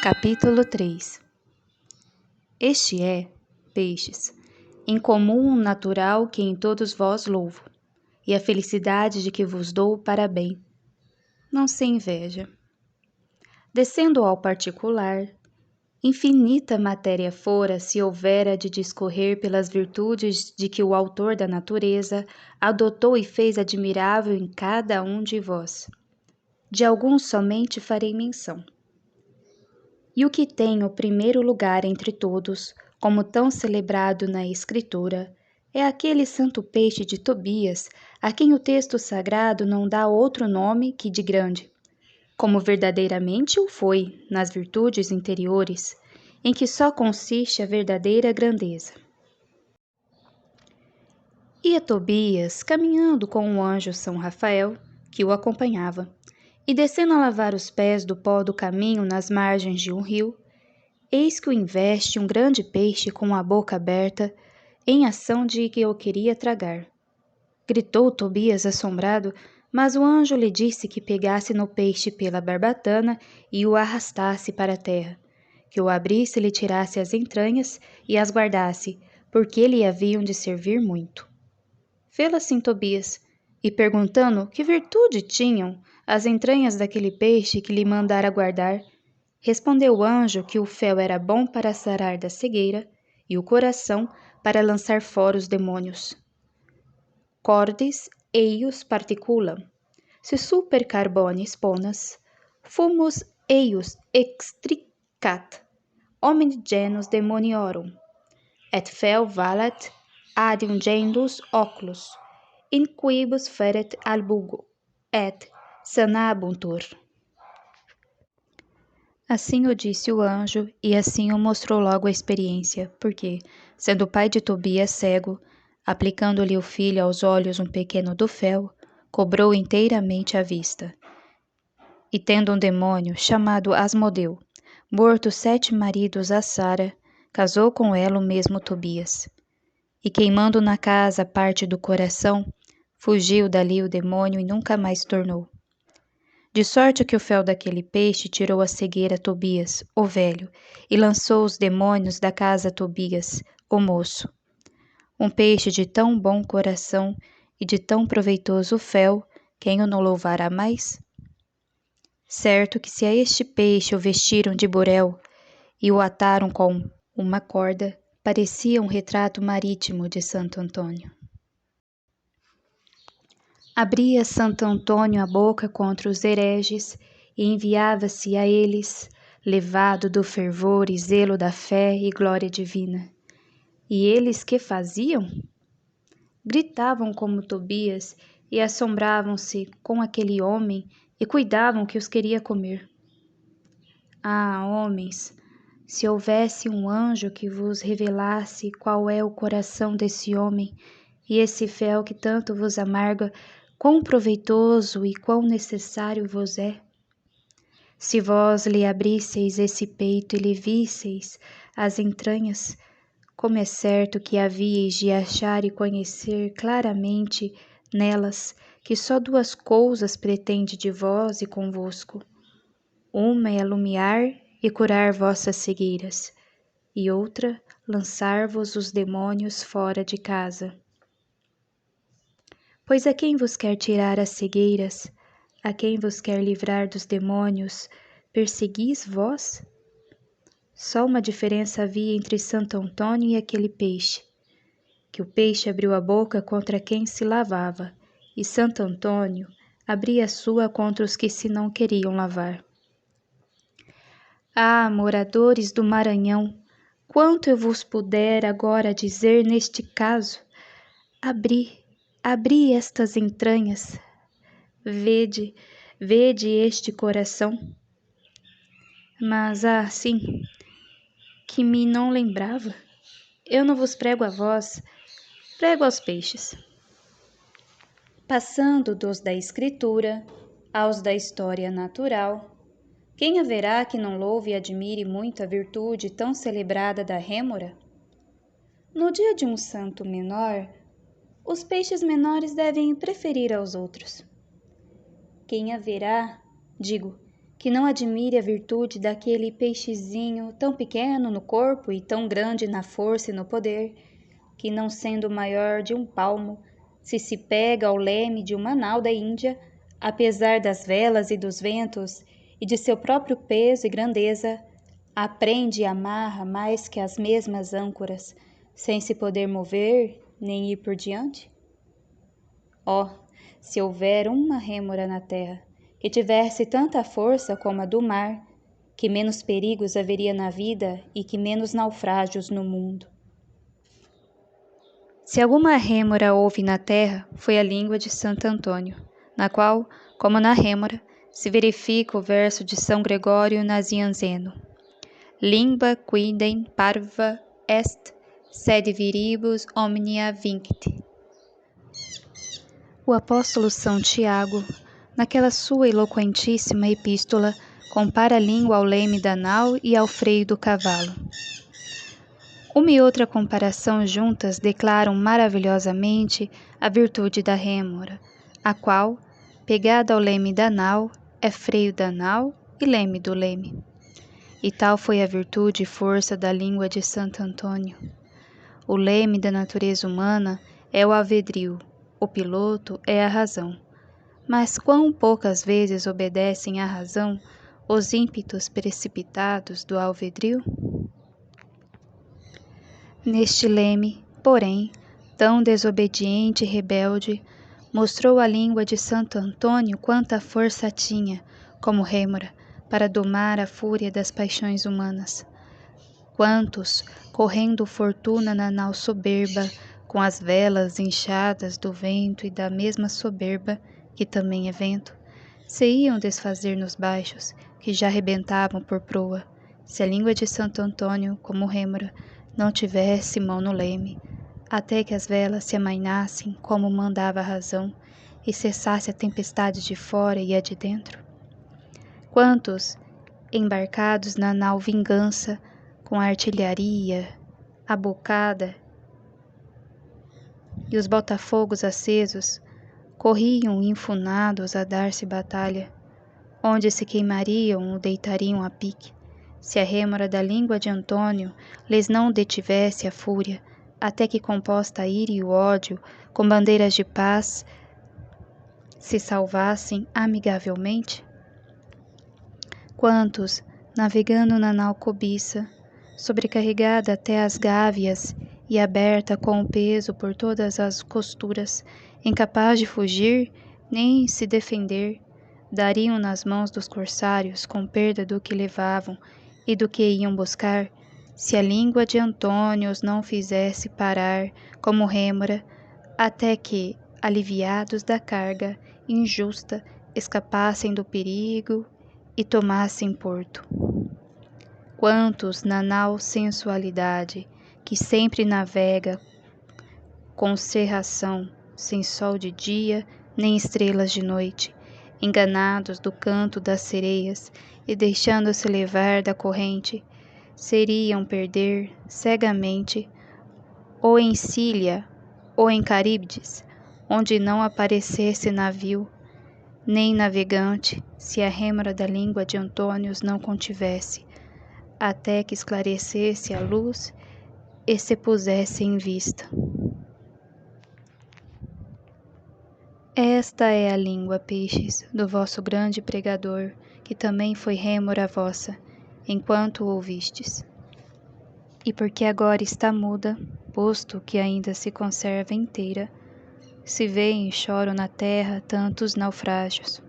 Capítulo 3. Este é, peixes, em comum natural que em todos vós louvo, e a felicidade de que vos dou para bem. Não se inveja. Descendo ao particular, infinita matéria fora se houvera de discorrer pelas virtudes de que o autor da natureza adotou e fez admirável em cada um de vós. De alguns somente farei menção. E o que tem o primeiro lugar entre todos, como tão celebrado na Escritura, é aquele santo peixe de Tobias, a quem o texto sagrado não dá outro nome que de grande, como verdadeiramente o foi nas virtudes interiores, em que só consiste a verdadeira grandeza. Ia Tobias caminhando com o anjo São Rafael, que o acompanhava, e descendo a lavar os pés do pó do caminho nas margens de um rio, eis que o investe um grande peixe com a boca aberta, em ação de que o queria tragar. Gritou Tobias assombrado, mas o anjo lhe disse que pegasse no peixe pela barbatana e o arrastasse para a terra, que o abrisse e lhe tirasse as entranhas e as guardasse, porque lhe haviam de servir muito. Fê-lo assim Tobias, e perguntando que virtude tinham as entranhas daquele peixe que lhe mandara guardar, respondeu o anjo que o fel era bom para sarar da cegueira e o coração para lançar fora os demônios. Cordis eius particulam, se super carbonis ponas, fumus eius extricat, homini genus demoniorum, et fel valet adiungendus oculus, in quibus feret albugo, et sanabuntur. Assim o disse o anjo, e assim o mostrou logo a experiência, porque, sendo o pai de Tobias cego, aplicando-lhe o filho aos olhos um pequeno dufel, cobrou inteiramente a vista. E tendo um demônio, chamado Asmodeu, morto 7 maridos a Sara, casou com ela o mesmo Tobias. E queimando na casa parte do coração, fugiu dali o demônio e nunca mais tornou. De sorte que o fel daquele peixe tirou a cegueira a Tobias, o velho, e lançou os demônios da casa a Tobias, o moço. Um peixe de tão bom coração e de tão proveitoso fel, quem o não louvará mais? Certo que se a este peixe o vestiram de burel e o ataram com uma corda, parecia um retrato marítimo de Santo Antônio. Abria Santo Antônio a boca contra os hereges e enviava-se a eles, levado do fervor e zelo da fé e glória divina. E eles que faziam? Gritavam como Tobias e assombravam-se com aquele homem e cuidavam que os queria comer. Ah, homens, se houvesse um anjo que vos revelasse qual é o coração desse homem e esse fel que tanto vos amarga, quão proveitoso e quão necessário vos é. Se vós lhe abrisseis esse peito e lhe visseis as entranhas, como é certo que havíeis de achar e conhecer claramente nelas que só 2 coisas pretende de vós e convosco. Uma é alumiar e curar vossas cegueiras, e outra, lançar-vos os demônios fora de casa. Pois a quem vos quer tirar as cegueiras, a quem vos quer livrar dos demônios, perseguis vós? Só uma diferença havia entre Santo Antônio e aquele peixe, que o peixe abriu a boca contra quem se lavava, e Santo Antônio abria a sua contra os que se não queriam lavar. Ah, moradores do Maranhão, quanto eu vos puder agora dizer neste caso, abri estas entranhas, vede este coração. Mas, sim, que me não lembrava, eu não vos prego a vós, prego aos peixes. Passando dos da Escritura aos da história natural, quem haverá que não louve e admire muito a virtude tão celebrada da rêmora? No dia de um santo menor, os peixes menores devem preferir aos outros. Quem haverá que não admire a virtude daquele peixezinho tão pequeno no corpo e tão grande na força e no poder, que não sendo maior de um palmo, se pega ao leme de uma nau da Índia, apesar das velas e dos ventos e de seu próprio peso e grandeza, aprende e amarra mais que as mesmas âncoras, sem se poder mover nem ir por diante? Oh, se houver uma rêmora na terra, que tivesse tanta força como a do mar, que menos perigos haveria na vida e que menos naufrágios no mundo. Se alguma rêmora houve na terra, foi a língua de Santo Antônio, na qual, como na rêmora, se verifica o verso de São Gregório Nazianzeno. Lingua quidem parva est, sed viribus omnia vincit. O apóstolo São Tiago, naquela sua eloquentíssima epístola, compara a língua ao leme da nau e ao freio do cavalo. Uma e outra comparação juntas declaram maravilhosamente a virtude da rêmora, a qual, pegada ao leme da nau, é freio da nau e leme do leme. E tal foi a virtude e força da língua de Santo Antônio. O leme da natureza humana é o alvedrio, o piloto é a razão. Mas quão poucas vezes obedecem à razão os ímpetos precipitados do alvedrio? Neste leme, porém, tão desobediente e rebelde, mostrou a língua de Santo Antônio quanta força tinha, como rêmora, para domar a fúria das paixões humanas. Quantos, correndo fortuna na nau soberba, com as velas inchadas do vento e da mesma soberba, que também é vento, se iam desfazer nos baixos, que já rebentavam por proa, se a língua de Santo Antônio, como rêmora, não tivesse mão no leme, até que as velas se amainassem como mandava a razão, e cessasse a tempestade de fora e a de dentro? Quantos, embarcados na nau Vingança, com a artilharia, a bocada e os botafogos acesos, corriam enfunados a dar-se batalha, onde se queimariam ou deitariam a pique, se a rêmora da língua de Antônio lhes não detivesse a fúria, até que composta a ira e o ódio, com bandeiras de paz, se salvassem amigavelmente? Quantos, navegando na nau cobiça, sobrecarregada até as gávias e aberta com o peso por todas as costuras, incapaz de fugir nem se defender, dariam nas mãos dos corsários com perda do que levavam e do que iam buscar, se a língua de Antônio os não fizesse parar como rêmora, até que, aliviados da carga injusta, escapassem do perigo e tomassem porto. Quantos na nau sensualidade, que sempre navega com cerração, sem sol de dia, nem estrelas de noite, enganados do canto das sereias e deixando-se levar da corrente, seriam perder cegamente, ou em Cília, ou em Caríbdes, onde não aparecesse navio, nem navegante, se a rêmora da língua de Antônio os não contivesse, até que esclarecesse a luz e se pusesse em vista. Esta é a língua, peixes, do vosso grande pregador, que também foi rêmora vossa, enquanto o ouvistes. E porque agora está muda, posto que ainda se conserva inteira, se vêem e choram na terra tantos naufrágios.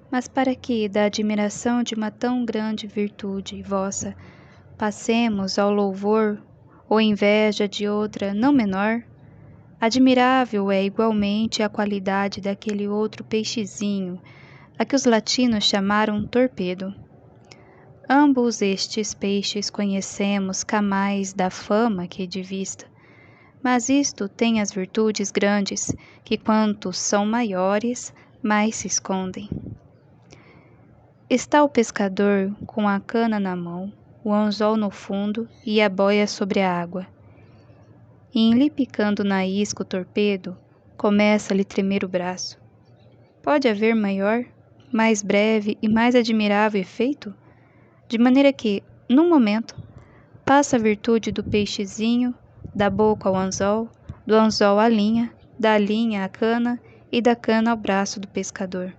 Mas para que, da admiração de uma tão grande virtude vossa, passemos ao louvor ou inveja de outra não menor, admirável é igualmente a qualidade daquele outro peixezinho, a que os latinos chamaram torpedo. Ambos estes peixes conhecemos cá mais da fama que de vista, mas isto tem as virtudes grandes, que quanto são maiores, mais se escondem. Está o pescador com a cana na mão, o anzol no fundo e a boia sobre a água. E em lhe picando na isca o torpedo, começa a lhe tremer o braço. Pode haver maior? mais breve e mais admirável efeito? De maneira que, num momento, passa a virtude do peixezinho, da boca ao anzol, do anzol à linha, da linha à cana e da cana ao braço do pescador.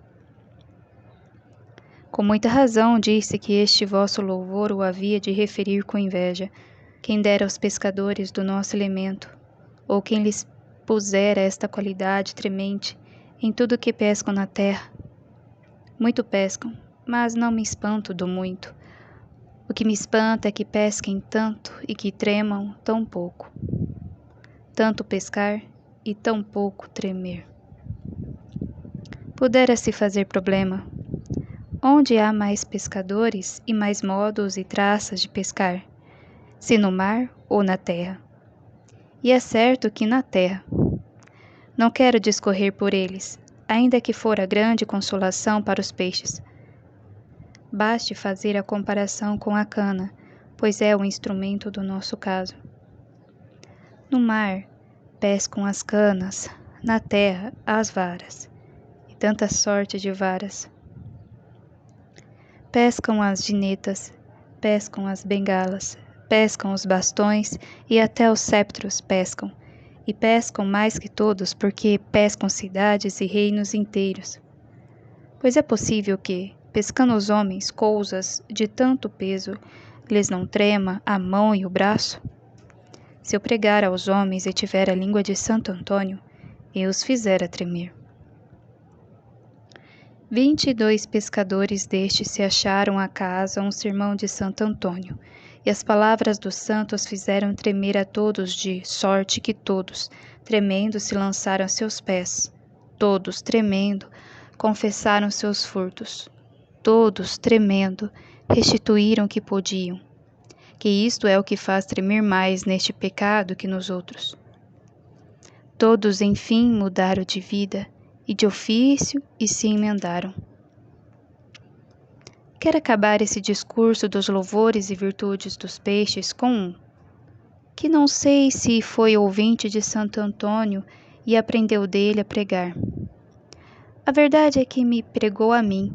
Com muita razão disse que este vosso louvor o havia de referir com inveja, quem dera aos pescadores do nosso elemento, ou quem lhes pusera esta qualidade tremente em tudo que pescam na terra. Muito pescam, mas não me espanto do muito. O que me espanta é que pesquem tanto e que tremam tão pouco. Tanto pescar e tão pouco tremer. Pudera-se fazer problema. Onde há mais pescadores e mais modos e traças de pescar, se no mar ou na terra? E é certo que na terra. Não quero discorrer por eles, ainda que fora grande consolação para os peixes. Baste fazer a comparação com a cana, pois é o instrumento do nosso caso. No mar, pescam as canas, na terra, as varas, e tanta sorte de varas. Pescam as ginetas, pescam as bengalas, pescam os bastões e até os sceptros pescam, e pescam mais que todos porque pescam cidades e reinos inteiros. Pois é possível que, pescando os homens coisas de tanto peso, lhes não trema a mão e o braço? Se eu pregar aos homens e tiver a língua de Santo Antônio, eu os fizera tremer. 22 pescadores destes se acharam à casa um sermão de Santo Antônio, e as palavras dos santos fizeram tremer a todos, de sorte que todos, tremendo, se lançaram a seus pés. Todos, tremendo, confessaram seus furtos. Todos, tremendo, restituíram o que podiam. Que isto é o que faz tremer mais neste pecado que nos outros. Todos, enfim, mudaram de vida e de ofício e se emendaram. Quero acabar esse discurso dos louvores e virtudes dos peixes com um, que não sei se foi ouvinte de Santo Antônio e aprendeu dele a pregar. A verdade é que me pregou a mim,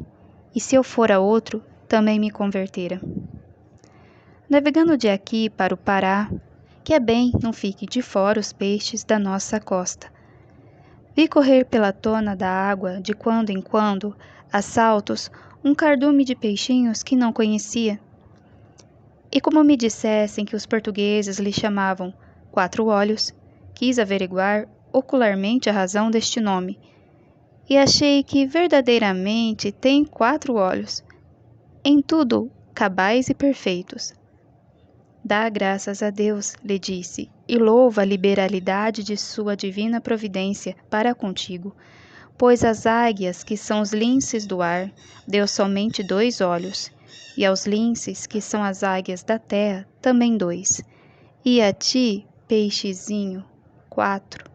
e se eu fora outro, também me convertera. Navegando de aqui para o Pará, que é bem não fique de fora os peixes da nossa costa, vi correr pela tona da água, de quando em quando, a saltos, um cardume de peixinhos que não conhecia. E como me dissessem que os portugueses lhe chamavam 4 olhos, quis averiguar ocularmente a razão deste nome, e achei que verdadeiramente tem 4 olhos, em tudo cabais e perfeitos. Dá graças a Deus, lhe disse, e louva a liberalidade de sua divina providência para contigo, pois às águias, que são os linces do ar, deu somente 2 olhos, e aos linces, que são as águias da terra, também 2, e a ti, peixezinho, 4.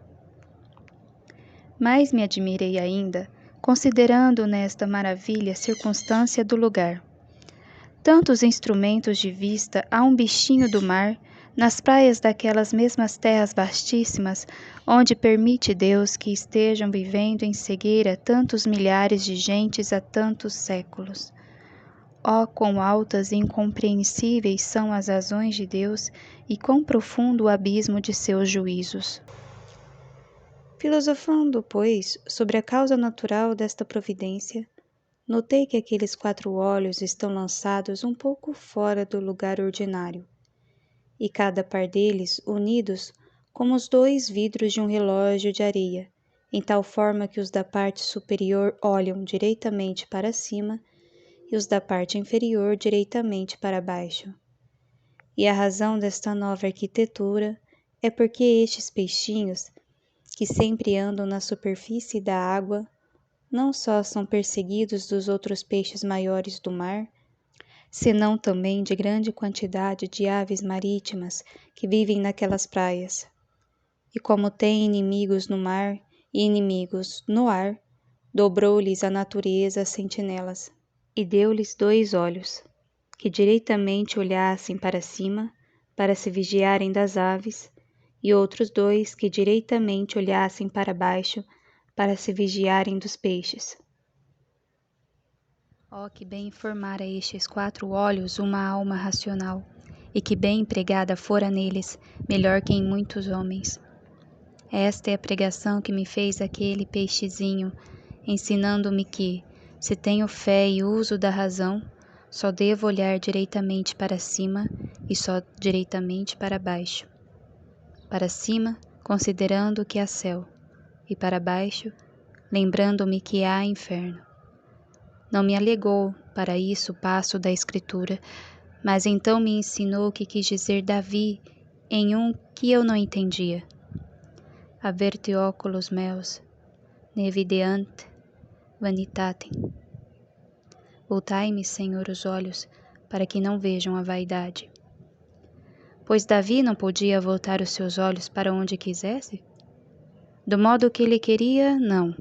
Mais me admirei ainda, considerando nesta maravilha a circunstância do lugar. Tantos instrumentos de vista a um bichinho do mar, nas praias daquelas mesmas terras vastíssimas, onde permite Deus que estejam vivendo em cegueira tantos milhares de gentes há tantos séculos. Ó, quão altas e incompreensíveis são as razões de Deus e quão profundo o abismo de seus juízos. Filosofando, pois, sobre a causa natural desta providência, notei que aqueles 4 olhos estão lançados um pouco fora do lugar ordinário, e cada par deles unidos como os 2 vidros de um relógio de areia, em tal forma que os da parte superior olham direitamente para cima e os da parte inferior direitamente para baixo. E a razão desta nova arquitetura é porque estes peixinhos, que sempre andam na superfície da água, não só são perseguidos dos outros peixes maiores do mar, senão também de grande quantidade de aves marítimas que vivem naquelas praias. E como têm inimigos no mar e inimigos no ar, dobrou-lhes a natureza as sentinelas, e deu-lhes 2 olhos, que direitamente olhassem para cima, para se vigiarem das aves, e outros 2 que direitamente olhassem para baixo, para se vigiarem dos peixes. Ó, que bem formara estes 4 olhos uma alma racional, e que bem empregada fora neles, melhor que em muitos homens. Esta é a pregação que me fez aquele peixezinho, ensinando-me que, se tenho fé e uso da razão, só devo olhar direitamente para cima e só direitamente para baixo. Para cima, considerando que há céu, e para baixo, lembrando-me que há inferno. Não me alegou para isso o passo da Escritura, mas então me ensinou o que quis dizer Davi em um que eu não entendia. Averte oculos meus, ne videant vanitatem. Voltai-me, Senhor, os olhos, para que não vejam a vaidade. Pois Davi não podia voltar os seus olhos para onde quisesse? Do modo que ele queria, não.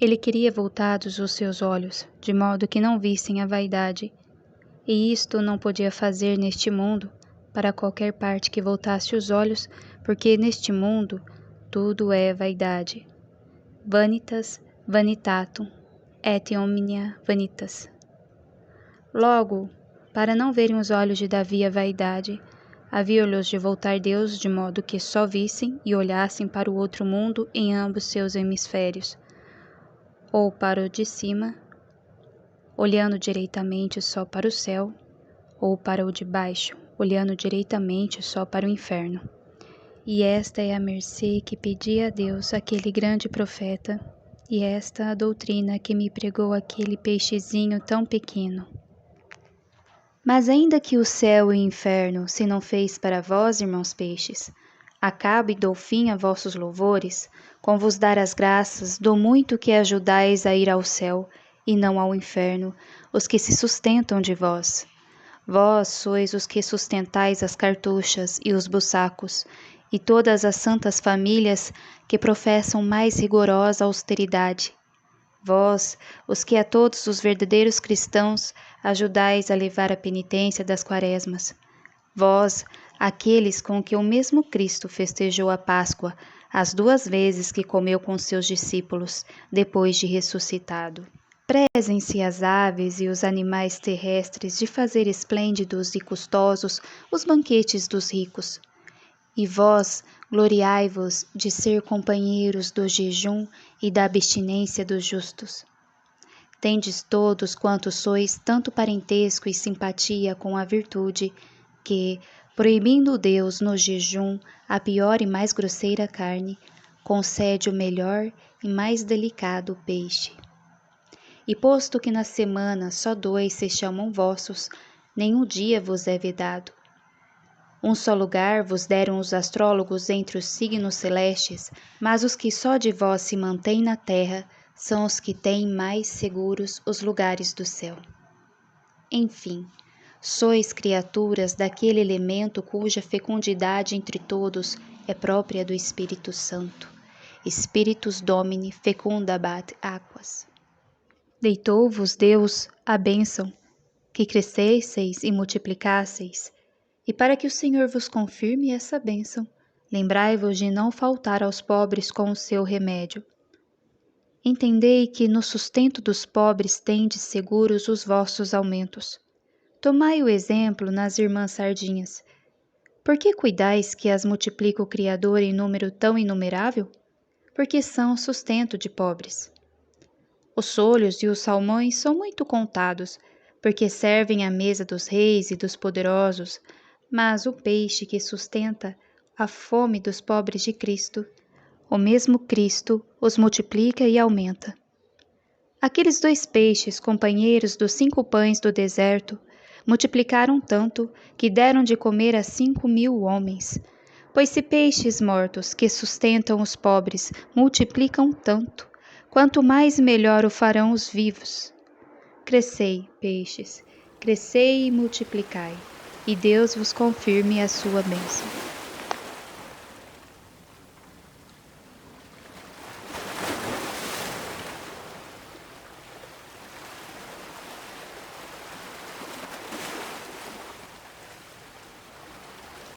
Ele queria voltados os seus olhos, de modo que não vissem a vaidade, e isto não podia fazer neste mundo, para qualquer parte que voltasse os olhos, porque neste mundo tudo é vaidade. Vanitas vanitatum et omnia vanitas. Logo, para não verem os olhos de Davi a vaidade, havia-lhes de voltar Deus de modo que só vissem e olhassem para o outro mundo em ambos seus hemisférios, ou para o de cima, olhando direitamente só para o céu, ou para o de baixo, olhando direitamente só para o inferno. E esta é a mercê que pedi a Deus aquele grande profeta, e esta a doutrina que me pregou aquele peixezinho tão pequeno. Mas ainda que o céu e o inferno se não fez para vós, irmãos peixes, acabo e dou fim a vossos louvores, com vos dar as graças, do muito que ajudais a ir ao céu, e não ao inferno, os que se sustentam de vós. Vós sois os que sustentais as cartuchas e os buçacos, e todas as santas famílias que professam mais rigorosa austeridade. Vós, os que a todos os verdadeiros cristãos ajudais a levar a penitência das quaresmas. Vós, aqueles com que o mesmo Cristo festejou a Páscoa, as 2 vezes que comeu com seus discípulos, depois de ressuscitado. Prezem-se as aves e os animais terrestres de fazer esplêndidos e custosos os banquetes dos ricos. E vós, gloriai-vos de ser companheiros do jejum e da abstinência dos justos. Tendes todos quantos sois tanto parentesco e simpatia com a virtude, que, proibindo Deus no jejum a pior e mais grosseira carne, concede o melhor e mais delicado peixe. E posto que na semana só 2 se chamam vossos, nenhum dia vos é vedado. Um só lugar vos deram os astrólogos entre os signos celestes, mas os que só de vós se mantêm na terra são os que têm mais seguros os lugares do céu. Enfim, sois criaturas daquele elemento cuja fecundidade entre todos é própria do Espírito Santo. Spiritus Domini fecundabat aquas. Deitou-vos Deus a bênção, que crescesseis e multiplicasseis, e para que o Senhor vos confirme essa bênção, lembrai-vos de não faltar aos pobres com o seu remédio. Entendei que no sustento dos pobres tendes seguros os vossos aumentos. Tomai o exemplo nas irmãs sardinhas. Por que cuidais que as multiplica o Criador em número tão inumerável? Porque são sustento de pobres. Os solhos e os salmões são muito contados, porque servem à mesa dos reis e dos poderosos, mas o peixe que sustenta a fome dos pobres de Cristo, o mesmo Cristo os multiplica e aumenta. Aqueles 2 peixes, companheiros dos 5 pães do deserto, multiplicaram tanto que deram de comer a 5.000 homens. Pois se peixes mortos que sustentam os pobres multiplicam tanto, quanto mais melhor o farão os vivos. Crescei, peixes, crescei e multiplicai, e Deus vos confirme a sua bênção.